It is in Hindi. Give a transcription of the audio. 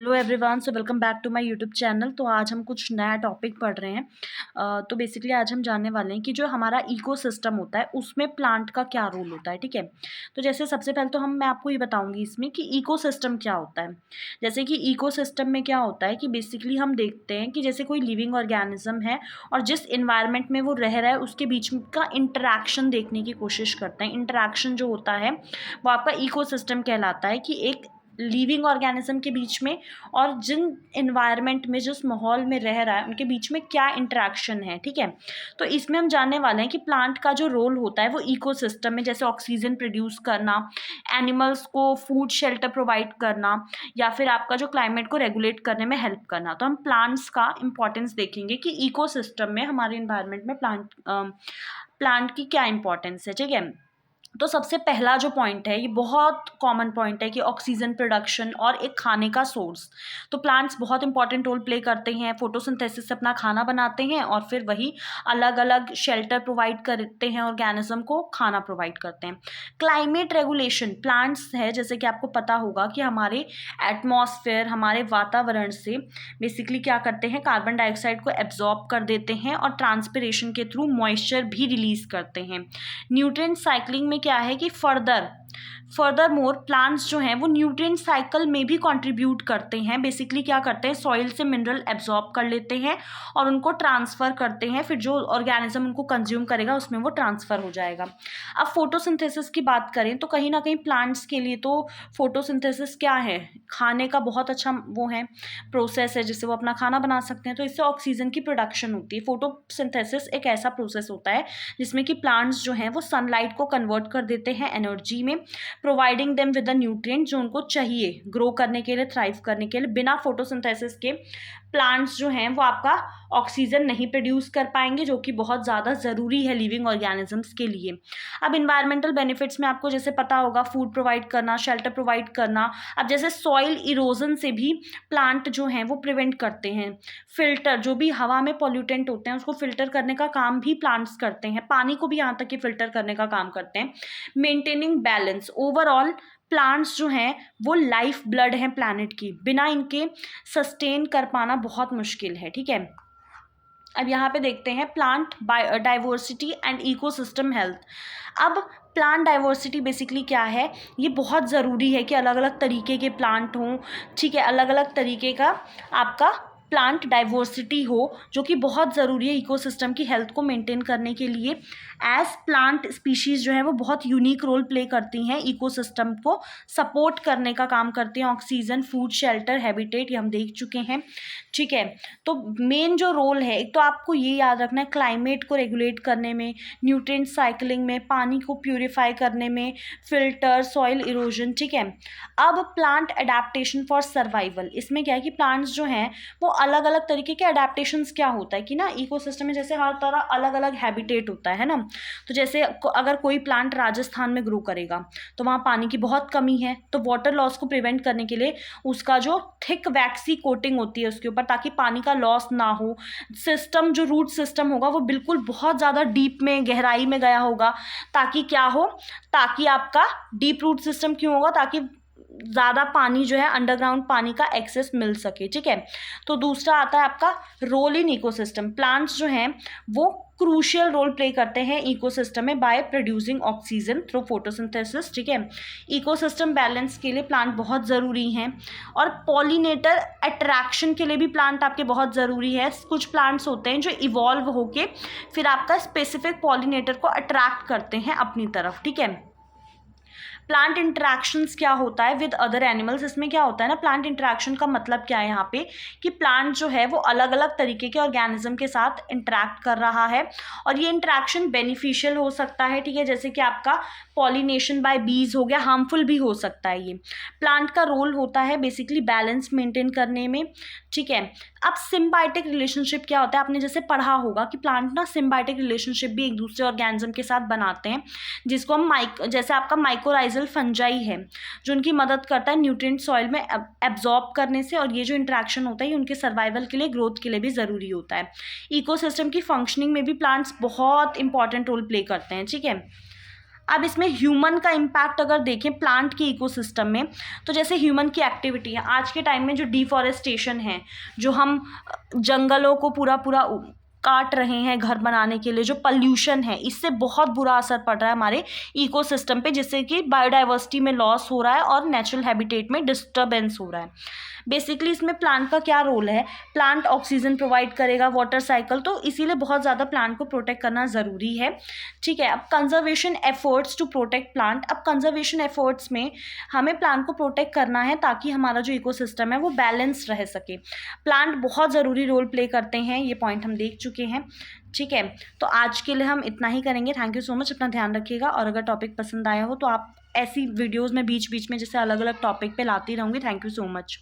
Hello everyone, so welcome back to my YouTube channel. तो आज हम कुछ नया टॉपिक पढ़ रहे हैं। तो बेसिकली आज हम जानने वाले हैं कि जो हमारा इकोसिस्टम होता है उसमें प्लांट का क्या रोल होता है। ठीक है, तो जैसे सबसे पहले तो मैं आपको ये बताऊंगी इसमें कि इकोसिस्टम क्या होता है। जैसे कि इकोसिस्टम में क्या होता है कि बेसिकली हम देखते हैं कि जैसे कोई लिविंग ऑर्गेनिज्म है और जिस इन्वायरमेंट में वो रह रहा है उसके बीच का इंटरेक्शन देखने की कोशिश करते हैं। इंटरेक्शन जो होता है वो आपका इकोसिस्टम कहलाता है कि एक लिविंग ऑर्गेनिज्म के बीच में और जिन इन्वायरमेंट में जिस माहौल में रह रहा है उनके बीच में क्या इंटरेक्शन है। ठीक है, तो इसमें हम जानने वाले हैं कि प्लांट का जो रोल होता है वो इकोसिस्टम में जैसे ऑक्सीजन प्रोड्यूस करना, एनिमल्स को फूड शेल्टर प्रोवाइड करना या फिर आपका जो क्लाइमेट को रेगुलेट करने में हेल्प करना। तो हम प्लांट्स का इंपॉर्टेंस देखेंगे कि इकोसिस्टम में हमारे इन्वायरमेंट में प्लांट की क्या इंपॉर्टेंस है। ठीक है, तो सबसे पहला जो पॉइंट है ये बहुत कॉमन पॉइंट है कि ऑक्सीजन प्रोडक्शन और एक खाने का सोर्स। तो प्लांट्स बहुत इंपॉर्टेंट रोल प्ले करते हैं, फोटोसिंथेसिस से अपना खाना बनाते हैं और फिर वही अलग अलग शेल्टर प्रोवाइड करते हैं, ऑर्गेनिज्म को खाना प्रोवाइड करते हैं। क्लाइमेट रेगुलेशन प्लांट्स है, जैसे कि आपको पता होगा कि हमारे एटमॉस्फेयर, हमारे वातावरण से बेसिकली क्या करते हैं, कार्बन डाइऑक्साइड को एब्जॉर्ब कर देते हैं और ट्रांसपिरेशन के थ्रू मॉइस्चर भी रिलीज करते हैं। न्यूट्रिएंट साइक्लिंग में क्या है कि फर्दर मोर प्लांट्स जो हैं वो न्यूट्रिएंट साइकिल में भी कंट्रीब्यूट करते हैं। बेसिकली क्या करते हैं, सॉइल से मिनरल एब्जॉर्ब कर लेते हैं और उनको ट्रांसफ़र करते हैं, फिर जो ऑर्गेनिज्म उनको कंज्यूम करेगा उसमें वो ट्रांसफ़र हो जाएगा। अब फोटोसिंथेसिस की बात करें तो कहीं ना कहीं प्लांट्स के लिए तो फोटोसिंथेसिस क्या है, खाने का बहुत अच्छा वो है, प्रोसेस है जिससे वो अपना खाना बना सकते हैं। तो इससे ऑक्सीजन की प्रोडक्शन होती है। फोटोसिंथेसिस एक ऐसा प्रोसेस होता है जिसमें कि प्लांट्स जो हैं वो सनलाइट को कन्वर्ट कर देते हैं एनर्जी में, providing them with the nutrient जो उनको चाहिए ग्रो करने के लिए, थ्राइव करने के लिए। बिना फोटोसिंथेसिस के प्लांट्स जो हैं वो आपका ऑक्सीजन नहीं प्रोड्यूस कर पाएंगे, जो कि बहुत ज़्यादा ज़रूरी है लिविंग ऑर्गेनिजम्स के लिए। अब इन्वायरमेंटल बेनिफिट्स में आपको जैसे पता होगा, फूड प्रोवाइड करना, शेल्टर प्रोवाइड करना। अब जैसे सॉइल इरोजन से भी प्लांट जो हैं वो प्रिवेंट करते हैं। फिल्टर, जो भी हवा में पॉल्यूटेंट होते हैं उसको फिल्टर करने का काम भी प्लांट्स करते हैं, पानी को भी यहाँ तक कि फिल्टर करने का काम करते हैं। मेंटेनिंग बैलेंस, ओवरऑल प्लांट्स जो हैं वो लाइफ ब्लड हैं प्लैनेट की, बिना इनके सस्टेन कर पाना बहुत मुश्किल है। ठीक है, अब यहाँ पे देखते हैं plant diversity and ecosystem health. अब प्लांट डाइवर्सिटी बेसिकली क्या है, ये बहुत ज़रूरी है कि अलग अलग तरीके के प्लांट हों। ठीक है, अलग अलग तरीके का आपका प्लांट डाइवर्सिटी हो, जो कि बहुत ज़रूरी है इकोसिस्टम की हेल्थ को मेंटेन करने के लिए। एज प्लांट स्पीशीज़ जो है वो बहुत यूनिक रोल प्ले करती हैं, इकोसिस्टम को सपोर्ट करने का काम करती हैं। ऑक्सीजन, फूड, शेल्टर, हैबिटेट, ये हम देख चुके हैं। ठीक है, तो मेन जो रोल है, एक तो आपको ये याद रखना है, क्लाइमेट को रेगुलेट करने में, न्यूट्रिएंट साइकिलिंग में, पानी को प्यूरिफाई करने में, फिल्टर, सॉइल इरोजन। ठीक है, अब प्लांट अडेप्टेशन फॉर सर्वाइवल, इसमें क्या है कि प्लांट्स जो हैं वो अलग अलग तरीके के अडेप्टेशंस क्या होता है कि ना, इकोसिस्टम में जैसे हर तरह अलग अलग हैबिटेट होता है ना। तो जैसे अगर कोई प्लांट राजस्थान में ग्रो करेगा तो वहाँ पानी की बहुत कमी है, तो वाटर लॉस को प्रिवेंट करने के लिए उसका जो थिक वैक्सी कोटिंग होती है उसके ऊपर, ताकि पानी का लॉस ना हो। सिस्टम, जो रूट सिस्टम होगा वो बिल्कुल बहुत ज़्यादा डीप में, गहराई में गया होगा, ताकि क्या हो, ताकि आपका डीप रूट सिस्टम क्यों होगा, ताकि ज़्यादा पानी जो है, अंडरग्राउंड पानी का एक्सेस मिल सके। ठीक है, तो दूसरा आता है आपका रोल इन इकोसिस्टम। प्लांट्स जो हैं वो क्रूशियल रोल प्ले करते हैं इकोसिस्टम में by producing oxygen through photosynthesis. ठीक है, इकोसिस्टम बैलेंस के लिए प्लांट बहुत ज़रूरी हैं और पॉलिनेटर अट्रैक्शन के लिए भी प्लांट आपके बहुत ज़रूरी है। कुछ प्लांट्स होते हैं जो इवॉल्व होके फिर आपका स्पेसिफिक पॉलिनेटर को अट्रैक्ट करते हैं अपनी तरफ। ठीक है, प्लांट इंटरेक्शंस क्या होता है विद अदर एनिमल्स, इसमें क्या होता है ना, प्लांट इंटरेक्शन का मतलब क्या है यहाँ पे कि प्लांट जो है वो अलग अलग तरीके के ऑर्गेनिज्म के साथ इंटरेक्ट कर रहा है और ये इंटरेक्शन बेनिफिशियल हो सकता है। ठीक है, जैसे कि आपका पॉलिनेशन बाय बीज हो गया, हार्मफुल भी हो सकता है। ये प्लांट का रोल होता है बेसिकली बैलेंस मेंटेन करने में। ठीक है, अब सिम्बायोटिक रिलेशनशिप क्या होता है, आपने जैसे पढ़ा होगा कि प्लांट ना सिम्बायोटिक रिलेशनशिप भी एक दूसरे ऑर्गेनिज्म के साथ बनाते हैं, जिसको हम जैसे आपका माइकोराइजल फंजाई है जो उनकी मदद करता है न्यूट्रिएंट सॉइल में एब्जॉर्ब करने से, और ये जो इंटरेक्शन होता है ये उनके सर्वाइवल के लिए, ग्रोथ के लिए भी ज़रूरी होता है। इकोसिस्टम की फंक्शनिंग में भी प्लांट्स बहुत इंपॉर्टेंट रोल प्ले करते हैं। ठीक है, अब इसमें ह्यूमन का इम्पैक्ट अगर देखें प्लांट के इकोसिस्टम में, तो जैसे ह्यूमन की एक्टिविटी है आज के टाइम में, जो डिफॉरेस्टेशन है, जो हम जंगलों को पूरा पूरा काट रहे हैं घर बनाने के लिए, जो पॉल्यूशन है, इससे बहुत बुरा असर पड़ रहा है हमारे इकोसिस्टम पे, जिससे कि बायोडाइवर्सिटी में लॉस हो रहा है और नेचुरल हैबिटेट में डिस्टर्बेंस हो रहा है। बेसिकली इसमें प्लांट का क्या रोल है, प्लांट ऑक्सीजन प्रोवाइड करेगा, वाटर साइकिल, तो इसीलिए बहुत ज़्यादा प्लांट को प्रोटेक्ट करना ज़रूरी है। ठीक है, अब conservation efforts to protect plant. अब कंजर्वेशन एफर्ट्स में हमें प्लांट को प्रोटेक्ट करना है ताकि हमारा जो इकोसिस्टम है वो बैलेंस रह सके। प्लांट बहुत ज़रूरी रोल प्ले करते हैं, ये पॉइंट हम देख चुके हैं। ठीक है, तो आज के लिए हम इतना ही करेंगे। थैंक यू सो मच, अपना ध्यान रखिएगा, और अगर टॉपिक पसंद आया हो तो आप ऐसी वीडियोज़ में बीच बीच में जैसे अलग अलग टॉपिक पे लाती रहूँगी। Thank you so much.